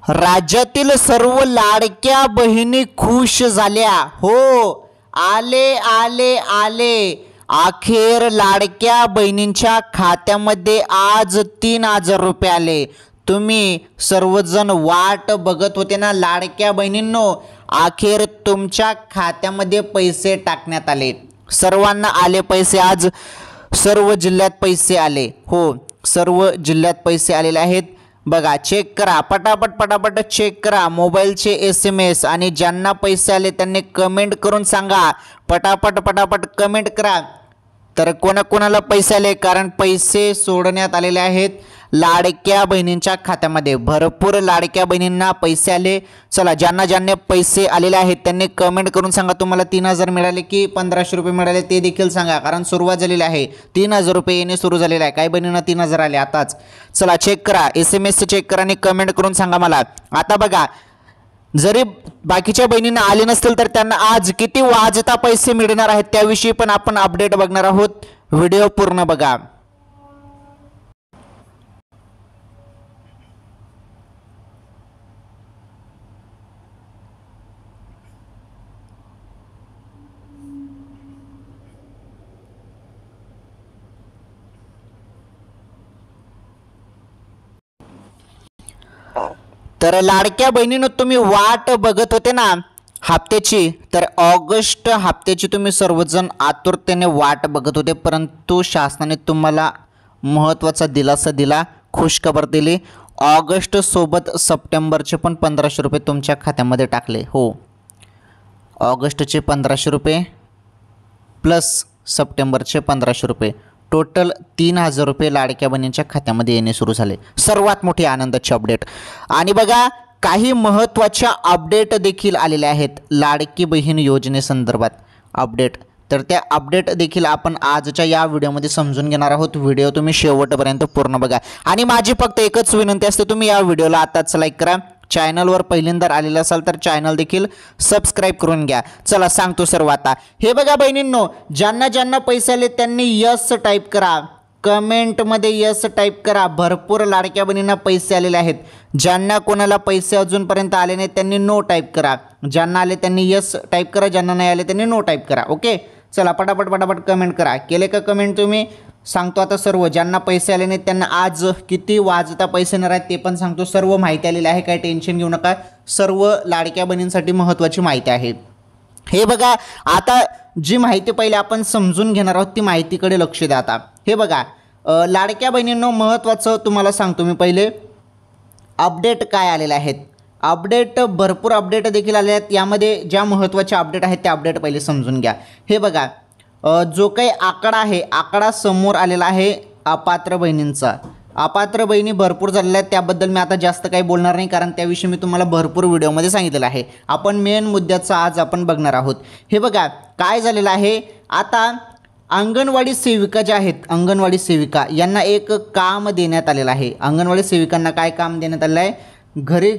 राज्यातील सर्व लाडक्या बहिणी खुश झाल्या हो। आले आले आले अखेर लाडक्या बहिणींच्या खात्यामध्ये आज 3,000 रुपये आले। तुम्ही सर्वजण वाट बघत होते ना लाडक्या बहिणींनो, अखेर तुमच्या खात्यामध्ये पैसे टाकण्यात आले। सर्वांना आले पैसे, आज सर्व जिल्ह्यात पैसे आले हो। सर्व जिल्ह्यात पैसे आलेले आहेत बघा, चेक करा, पटापट पटापट चेक करा मोबाईलचे SMS, आणि ज्यांना पैसे आले त्यांनी कमेंट करून सांगा, पटापट पटापट कमेंट करा तर कोणाकोणाला पैसे आले, कारण पैसे सोडण्यात आलेले आहेत लाडक्या बहिणींच्या खात्यामध्ये। भरपूर लाडक्या बहिणींना पैसे आले। चला, ज्यांना पैसे आलेले आहेत त्यांनी कमेंट करून सांगा तुम्हाला 3,000 मिळाले की 1,500 रुपये मिळाले ते देखील सांगा, कारण सुरुवात झालेली आहे, 3,000 रुपये येणे सुरू झालेले आहे। काही बहिणींना 3,000 आले आताच। चला चेक करा, SMS चेक करा आणि कमेंट करून सांगा मला। आता बघा, जरी बाकीच्या बहिणींना आले नसतील तर त्यांना आज किती वाजता पैसे मिळणार आहेत त्याविषयी पण आपण अपडेट बघणार आहोत। व्हिडिओ पूर्ण बघा। तर लाडक्या बहिणींनो, तुम्ही वाट बघत होते ना हप्त्याची, तर ऑगस्ट हप्त्याची तुम्ही सर्वजण आतुरतेने वाट बघत होते, परंतु शासनाने तुम्हाला महत्त्वाचा दिलासा दिला, खुशखबर दिली। ऑगस्ट सोबत सप्टेंबरचे पण 1,500 रुपये तुमच्या खात्यामध्ये टाकले हो। ऑगस्टचे 1,500 रुपये प्लस सप्टेंबरचे 1,500 रुपये, टोटल 3,000 रुपये लाडक्या बहिणींच्या खात्यामध्ये येणे सुरू झाले। सर्वात मोठी आनंदाची अपडेट। आणि बघा, काही महत्त्वाच्या अपडेट देखील आलेल्या आहेत लाडकी बहीण योजनेसंदर्भात अपडेट, तर त्या अपडेट देखील आपण आजच्या या व्हिडिओमध्ये समजून घेणार आहोत। व्हिडिओ तुम्ही शेवटपर्यंत पूर्ण बघा, आणि माझी फक्त एकच विनंती असते, तुम्ही या व्हिडिओला आताच लाईक करा, चॅनलवर पहिल्यांदा आलेला असाल तर चॅनल देखील सबस्क्राईब करून घ्या। चला सांगतो सर्व आता। हे बघा बहिणींनो, ज्यांना पैसे आले त्यांनी यस टाईप करा, कमेंटमध्ये यस टाईप करा। भरपूर लाडक्या बहिणींना पैसे आलेले आहेत। ज्यांना कोणाला पैसे अजूनपर्यंत आले नाही त्यांनी नो टाईप करा, ज्यांना आले त्यांनी यस टाईप करा, ज्यांना नाही आले त्यांनी नो टाईप करा। ओके, चला पटापट पटापट कमेंट करा। केले का कमेंट तुम्ही? सांगतो आता सर्व ज्यांना पैसे आले नाहीत त्यांना आज किती वाजता पैसे येणार आहेत ते पण सांगतो। सर्व माहिती आलेली आहे, काही टेन्शन घेऊ नका, सर्व लाडक्या बहिणींसाठी महत्त्वाची माहिती आहे। हे बघा, आता जी माहिती पहिले आपण समजून घेणार आहोत ती माहितीकडे लक्ष द्या। आता हे बघा, लाडक्या बहिणींनो, महत्त्वाचं तुम्हाला सांगतो मी पहिले, अपडेट काय आलेले आहेत। अपडेट भरपूर अपडेट देखील आले आहेत, यामध्ये ज्या महत्त्वाच्या अपडेट आहेत त्या अपडेट पहिले समजून घ्या। हे बघा, जो काही आकडा आहे, आकडा समोर आलेला आहे अपात्र बहिणींचा। अपात्र बहिणी भरपूर झालेल्या आहेत, त्याबद्दल मी आता जास्त काही बोलणार नाही, कारण त्याविषयी मी तुम्हाला भरपूर व्हिडिओमध्ये सांगितलेलं आहे। आपण मेन मुद्द्याचा आज आपण बघणार आहोत। हे बघा, काय झालेलं आहे, आता अंगणवाडी सेविका ज्या आहेत, अंगणवाडी सेविका यांना एक काम देण्यात आलेलं आहे। अंगणवाडी सेविकांना काय काम देण्यात आलेलं आहे, घरी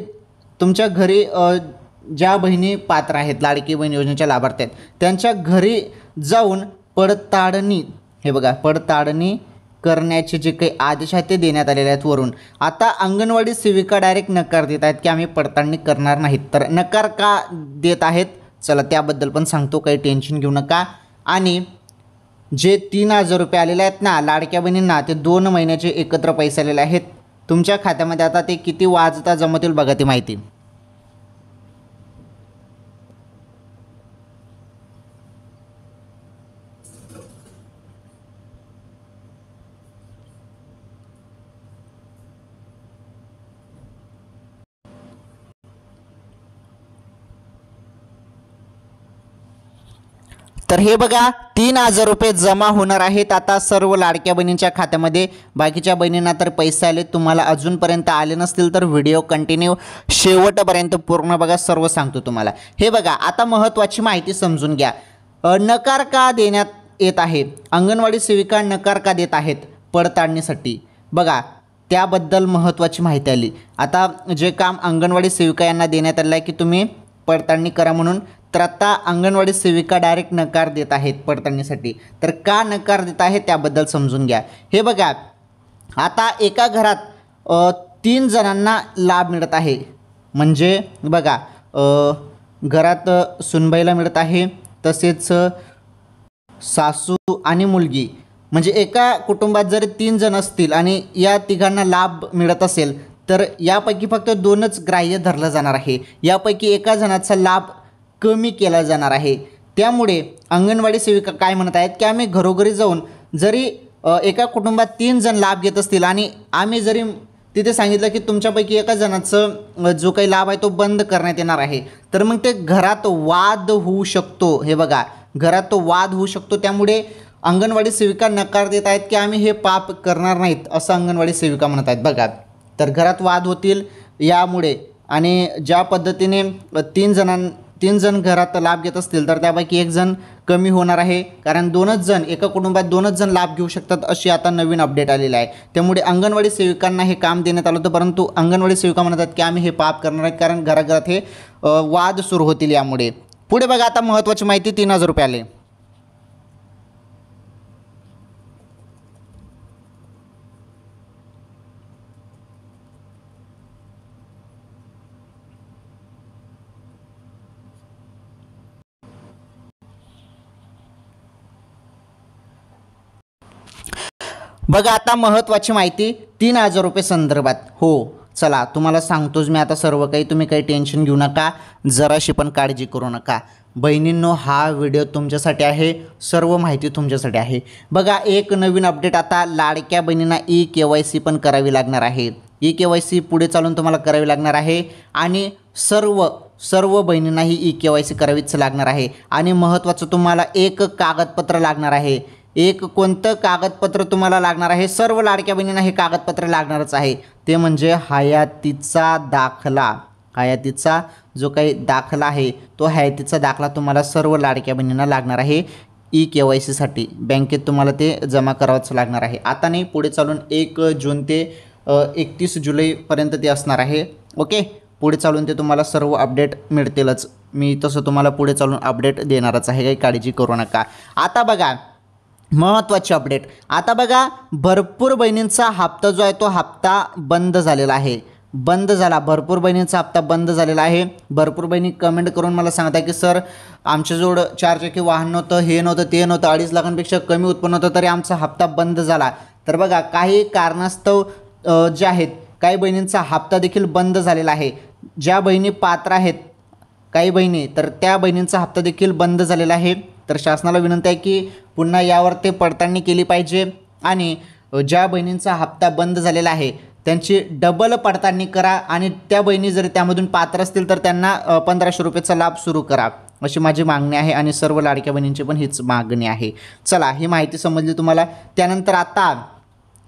तुमच्या घरी ज्या बहिणी पात्र आहेत, लाडकी बहीण योजनेच्या लाभार्थी आहेत, त्यांच्या घरी जाऊन पडताळणी, हे बघा, पडताळणी करण्याचे जे काही आदेश आहेत ते देण्यात आलेले आहेत वरून। आता अंगणवाडी सेविका डायरेक्ट नकार देत आहेत की आम्ही पडताळणी करणार नाहीत, तर नकार का देत आहेत चला त्याबद्दल पण सांगतो, काही टेन्शन घेऊ नका। आणि जे 3,000 रुपये आलेले आहेत ना लाडक्या बहिणींना, ते 2 महिन्याचे एकत्र पैसे आलेले आहेत तुमच्या खात्यामध्ये। आता ते किती वाजता जमतील बघा ती माहिती। तर हे बघा, 3,000 रुपये जमा होणार आहेत आता सर्व लाडक्या बहिणींच्या खात्यामध्ये। बाकीच्या बहिणींना तर पैसे आले, तुम्हाला अजूनपर्यंत आले नसतील तर व्हिडिओ कंटिन्यू शेवटपर्यंत पूर्ण बघा, सर्व सांगतो तुम्हाला। हे बघा, आता महत्त्वाची माहिती समजून घ्या। नकार का देण्यात येत आहे, अंगणवाडी सेविका नकार का देत आहेत पडताळणीसाठी, बघा त्याबद्दल महत्त्वाची माहिती आली। आता जे काम अंगणवाडी सेविका यांना देण्यात आलं आहे की तुम्ही पडताळणी करा म्हणून, तर आता अंगणवाडी सेविका डायरेक्ट नकार देत आहेत पडताळणीसाठी। तर का नकार देत आहेत त्याबद्दल समजून घ्या। हे बघा, आता एका घरात 3 जणांना लाभ मिळत आहे, म्हणजे बघा घरात सुनबाईला मिळत आहे, तसेच सासू आणि मुलगी, म्हणजे एका कुटुंबात जर 3 जण असतील आणि या तिघांना लाभ मिळत असेल तर यापैकी फक्त 2च ग्राह्य धरलं जाणार आहे. यापैकी एका जणाचा लाभ कमी केला जाणार आहे. त्यामुळे अंगणवाडी सेविका काय म्हणत आहेत की आम्ही घरोघरी जाऊन जरी एका कुटुंबात 3 जण लाभ घेत असतील आणि आम्ही जरी तिथे सांगितलं की तुमच्यापैकी एका जणाचं जो काही लाभ आहे तो बंद करण्यात येणार आहे, तर मग ते घरात वाद होऊ शकतो. हे बघा, घरात तो वाद होऊ शकतो. त्यामुळे अंगणवाडी सेविका नकार देत आहेत की आम्ही हे पाप करणार नाहीत, असं अंगणवाडी सेविका म्हणत आहेत. बघा, तर घरात वाद होतील यामुळे, आणि ज्या पद्धतीने 3 जण घरात लाभ घेत असतील तर त्यापैकी 1 जण कमी होणार आहे, कारण 2च जण एका कुटुंबात 2च जण लाभ घेऊ शकतात, अशी आता नवीन अपडेट आलेली आहे. त्यामुळे अंगणवाडी सेविकांना हे काम देण्यात आलं होतं, परंतु अंगणवाडी सेविका म्हणतात की आम्ही हे पाप करणार आहेत, कारण घराघरात हे वाद सुरू होतील यामुळे. पुढे बघा, आता महत्त्वाची माहिती, 3000 रुपये आले. बघा, आता महत्त्वाची माहिती 3000 रुपये संदर्भात. हो, चला तुम्हाला सांगतोच मी आता सर्व काही. तुम्ही काही टेन्शन घेऊ नका, जराशी पण काळजी करू नका. बहिणींनो, हा व्हिडिओ तुमच्यासाठी आहे, सर्व माहिती तुमच्यासाठी आहे. बघा, एक नवीन अपडेट, आता लाडक्या बहिणींना EKYC पण करावी लागणार आहे. EKYC पुढे चालून तुम्हाला करावी लागणार आहे, आणि सर्व बहिणींना ही EKYC करावीच लागणार आहे. आणि महत्त्वाचं, तुम्हाला एक कागदपत्र लागणार आहे. एक कोणतं कागदपत्र तुम्हाला लागणार आहे? सर्व लाडक्या बहिणींना हे कागदपत्र लागणारच आहे, ते म्हणजे हयातीचा दाखला. हयातीचा जो काही दाखला आहे, तो हयातीचा दाखला तुम्हाला सर्व लाडक्या बहिणींना लागणार आहे. EKYCसाठी बँकेत तुम्हाला ते जमा करावंच लागणार आहे. आता नाही, पुढे चालून 1 जून ते 31 जुलैपर्यंत ते असणार आहे. ओके, पुढे चालून ते तुम्हाला सर्व अपडेट मिळतीलच. मी तसं तुम्हाला पुढे चालून अपडेट देणारच आहे, काही काळजी करू नका. आता बघा, महत्त्वाची अपडेट. आता बघा, भरपूर बहिणींचा हप्ता जो आहे तो हप्ता बंद झालेला आहे. बंद झाला, भरपूर बहिणींचा हप्ता बंद झालेला आहे. भरपूर बहिणी कमेंट करून मला सांगत आहे की सर, आमच्याजवळ 4 चाकी वाहन नव्हतं, हे नव्हतं, ते नव्हतं, 2.5 लाखांपेक्षा कमी उत्पन्न होतं, तरी आमचा हप्ता बंद झाला. तर बघा, काही कारणास्तव जे आहेत, काही बहिणींचा हप्ता देखील बंद झालेला आहे. ज्या बहिणी पात्र आहेत, काही बहिणी, तर त्या बहिणींचा हप्ता देखील बंद झालेला आहे. तर शासनाला विनंती आहे की पुन्हा यावर ते पडताळणी केली पाहिजे, आणि ज्या बहिणींचा हप्ता बंद झालेला आहे त्यांची डबल पडताळणी करा, आणि त्या बहिणी जर त्यामधून पात्र असतील तर त्यांना 1500 रुपयेचा लाभ सुरू करा, अशी माझी मागणी आहे. आणि सर्व लाडक्या बहिणींची पण हीच मागणी आहे. चला, ही माहिती समजली तुम्हाला. त्यानंतर आता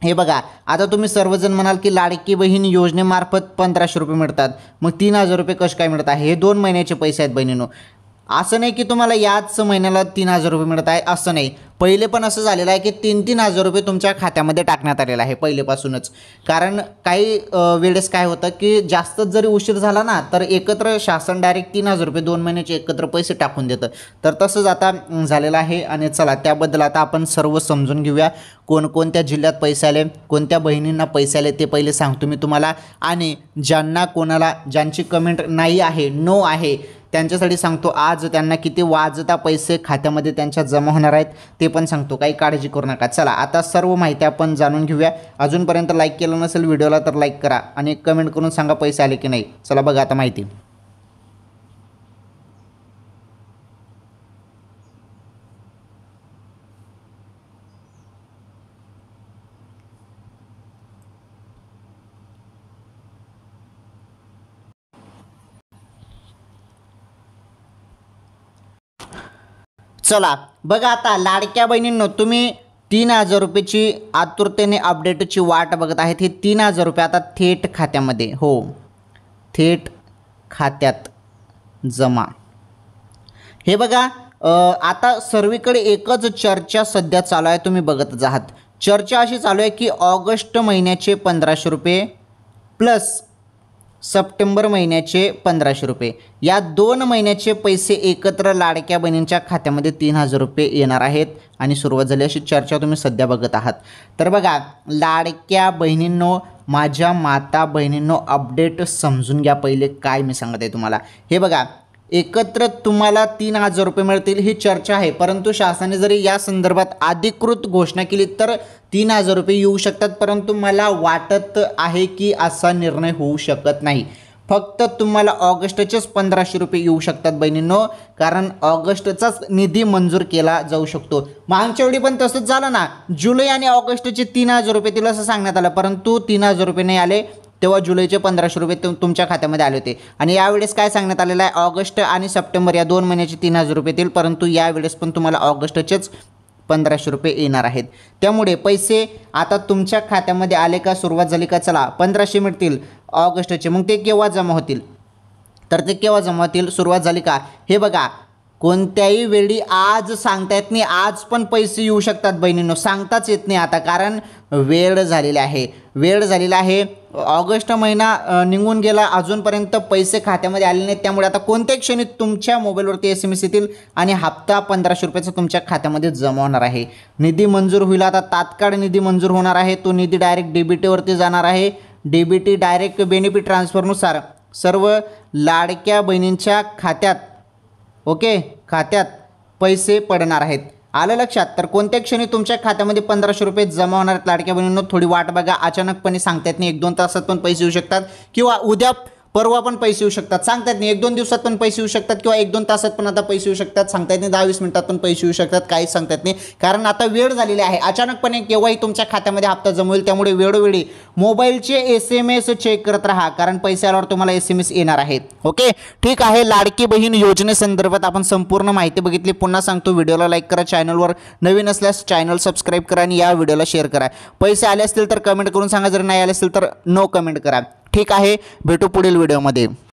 हे बघा, आता तुम्ही सर्वजण म्हणाल की लाडकी बहीण योजनेमार्फत 1500 रुपये मिळतात, मग 3000 रुपये कसे काय मिळत आहे? हे 2 महिन्याचे पैसे आहेत बहिणींनो. असं नाही की तुम्हाला याच महिन्याला 3000 रुपये मिळत आहे, असं नाही. पहिले पण असं झालेलं आहे की 3-3 हजार रुपये तुमच्या खात्यामध्ये टाकण्यात आलेलं आहे पहिलेपासूनच. कारण काही वेळेस काय होतं की जास्तच जरी उशीर झाला ना, तर एकत्र शासन डायरेक्ट 3000 रुपये 2 महिन्याचे एकत्र पैसे टाकून देतं. तर तसंच आता झालेलं आहे. आणि चला, त्याबद्दल आता आपण सर्व समजून घेऊया. कोणकोणत्या जिल्ह्यात पैसे आले, कोणत्या बहिणींना पैसे आले, ते पहिले सांगतो मी तुम्हाला. आणि ज्यांची कमेंट नाही आहे, नो आहे, त्यांच्यासाठी सांगतो आज त्यांना किती वाजता पैसे खात्यामध्ये त्यांच्या जमा होणार आहेत ते पण सांगतो, काही काळजी करू नका. चला, आता सर्व माहिती आपण जाणून घेऊया. अजूनपर्यंत लाईक केलं नसेल व्हिडिओला तर लाईक करा, आणि कमेंट करून सांगा पैसे आले की नाही. चला बघा आता माहिती. चला बघा, आता लाडक्या बहिणींनो, तुम्ही 3000 रुपयेची आतुरतेने अपडेटची वाट बघत आहेत. हे 3000 रुपये आता थेट खात्यामध्ये, हो, थेट खात्यात जमा. हे बघा, आता सर्वीकडे एकच चर्चा सध्या चालू आहे, तुम्ही बघतच आहात. चर्चा अशी चालू आहे की ऑगस्ट महिन्याचे 1500 रुपये प्लस सप्टेंबर महिन्याचे 1500 रुपये, या 2 महिन्याचे पैसे एकत्र लाडक्या बहिणींच्या खात्यामध्ये 3000 रुपये येणार आहेत, आणि सुरुवात झाली अशी चर्चा तुम्ही सध्या बघत आहात. तर बघा, लाडक्या बहिणींनो, माझ्या माता बहिणींनो अपडेट समजून घ्या. पहिले काय मी सांगत आहे तुम्हाला, हे बघा, एकत्र तुम्हाला 3,000 रुपये मिळतील ही चर्चा आहे, परंतु शासनाने जरी या संदर्भात अधिकृत घोषणा केली तर 3,000 रुपये येऊ शकतात, परंतु मला वाटत आहे की असा निर्णय होऊ शकत नाही. फक्त तुम्हाला ऑगस्टचेच 1,500 रुपये येऊ शकतात बहिणींनो, कारण ऑगस्टचाच निधी मंजूर केला जाऊ शकतो. मागच्या वेळी पण तसंच झालं ना, जुलै आणि ऑगस्टचे 3,000 रुपये दिलं असं सांगण्यात आलं, परंतु 3,000 रुपये नाही आले. तेव्हा जुलैचे 1,500 रुपये तुमच्या खात्यामध्ये आले होते. आणि यावेळेस काय सांगण्यात आलेलं आहे, ऑगस्ट आणि सप्टेंबर या 2 महिन्याचे 3,000 रुपये येतील, परंतु यावेळेस पण तुम्हाला ऑगस्टचेच 1,500 रुपये येणार आहेत. त्यामुळे पैसे आता तुमच्या खात्यामध्ये आले का, सुरुवात झाली का, चला 1,500 मिळतील ऑगस्टचे. मग ते केव्हा जमा होतील, तर ते केव्हा जमा होतील, सुरुवात झाली का, हे बघा, कोणत्याही वेळी आज सांगता येत नाही. आज पण पैसे येऊ शकतात बहिणींनो, सांगताच येत नाही आता, कारण वेळ झालेला आहे. ऑगस्ट महिना निघून गेला, अजूनपर्यंत पैसे खात्यामध्ये आले नाहीत. त्यामुळे आता कोणत्याही क्षणी तुमच्या मोबाईलवरती SMS येतील आणि हप्ता 1,500 रुपयाचा तुमच्या खात्यामध्ये जमा होणार आहे. निधी मंजूर होईल, आता तात्काळ निधी मंजूर होणार आहे. तो निधी डायरेक्ट DBTवरती जाणार आहे. DBT डायरेक्ट बेनिफिट ट्रान्सफरनुसार सर्व लाडक्या बहिणींच्या खात्यात, ओके, खात्यात पैसे पडणार आहेत. आलं लक्षात. तर कोणत्या क्षणी तुमच्या खात्यामध्ये 1,500 रुपये जमा होणार आहेत लाडक्या बहिणींनो, थोडी वाट बघा. अचानकपणे सांगता येत नाही, 1-2 तासात पण पैसे येऊ शकतात, किंवा उद्या परवा पण पैसे येऊ शकतात, सांगता येत नाही. 1-2 दिवसात पण पैसे येऊ शकतात, किंवा 1-2 तासात पण आता पैसे येऊ शकतात, सांगता येत नाही. 10-20 मिनिटात पण पैसे येऊ शकतात, काहीच सांगता येत नाही, कारण आता वेळ झालेली आहे. अचानकपणे केव्हाही तुमच्या खात्यामध्ये हप्ता जमा होईल. त्यामुळे वेळोवेळी मोबाईलचे SMS चेक करत राहा, कारण पैसे आल्यावर तुम्हाला SMS येणार आहेत. ओके, ठीक आहे. लाडकी बहीण योजनेसंदर्भात आपण संपूर्ण माहिती बघितली. पुन्हा सांगतो, व्हिडिओला लाईक करा, चॅनलवर नवीन असल्यास चॅनल सबस्क्राईब करा आणि या व्हिडिओला शेअर करा. पैसे आले असतील तर कमेंट करून सांगा, जर नाही आले असतील तर नो कमेंट करा. ठीक आहे, भेटू पुढील व्हिडिओमध्ये.